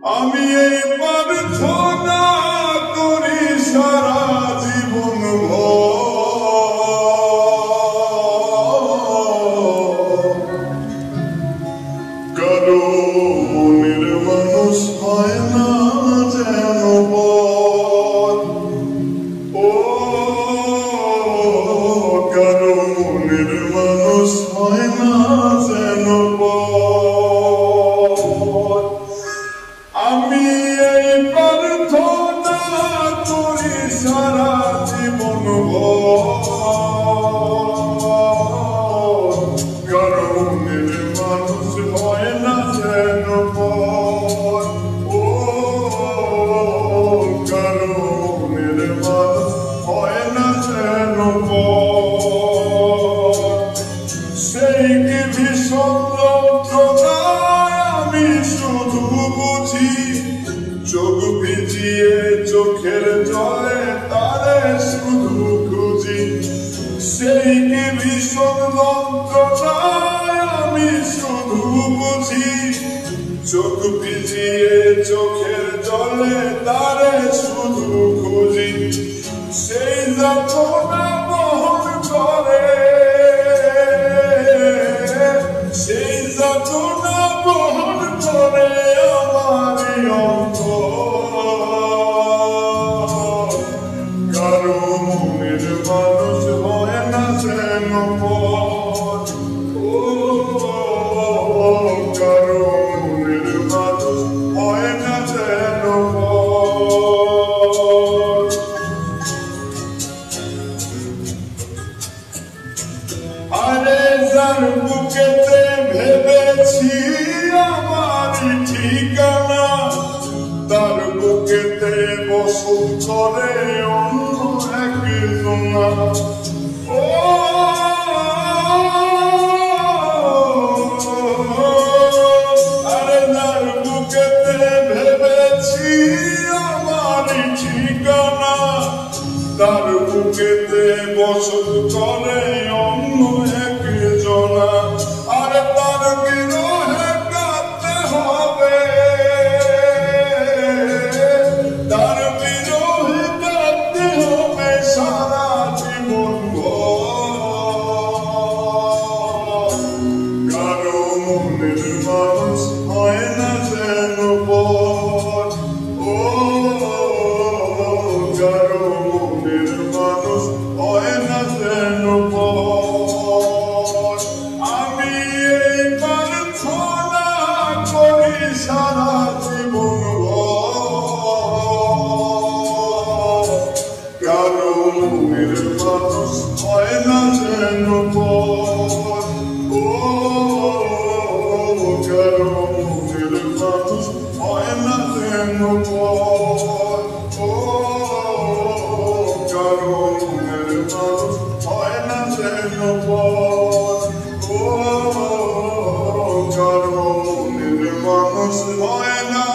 আমি এই প্রার্থনা করি সারা জীবন কারো মনের মানুষ হয় না যেন ও কারো মনের মানুষ হয় না যেন আমি এই প্রার্থনা করি সারা জীবন কারো মনের মানুষ হয় না যেন ও কারো মনের মানুষ হয় না যেন সেই কি ভীষণ যন্ত্রণায় আমি শুধু বুঝি চোখ ভিজিয়ে চোখের জলে তারে শুধু খুঁজি সেই কি ভীষণ যন্ত্রণায় আমি শুধু বুঝি চোখ ভিজিয়ে চোখের জলে তারে শুধু খুঁজি সেই যন্ত্রণা বহন করে সেই যন্ত্রণা বহন করে আমারই কারো মনের মানুষ হয় না যেন কারো মনের মানুষ হয় না যেন আরে যার বুকেতে ভেবেছি আমারই ঠিকানা তার বুকেতে বসত করে অন্য একজনা ও আরে যার বুকেতে ভেবেছি আমারই ঠিকানা তার বুকেতে বসত করে অন্য একজনা আরে তার বিরহে কাঁদতে হবে তার বিরহে কাঁদতে হবে সারা জীবন কারো মনের মানুষ হয় না যেন ও কারো মনের মানুষ হয় না যেন আমি এই প্রার্থনা করি সারা জীবন কারো মনের মানুষ হয় না যেন ও কারো মনের মানুষ হয় না যেন ও কারো মনের মানুষ হয় না যেন ও কারো মনের মানুষ হয় না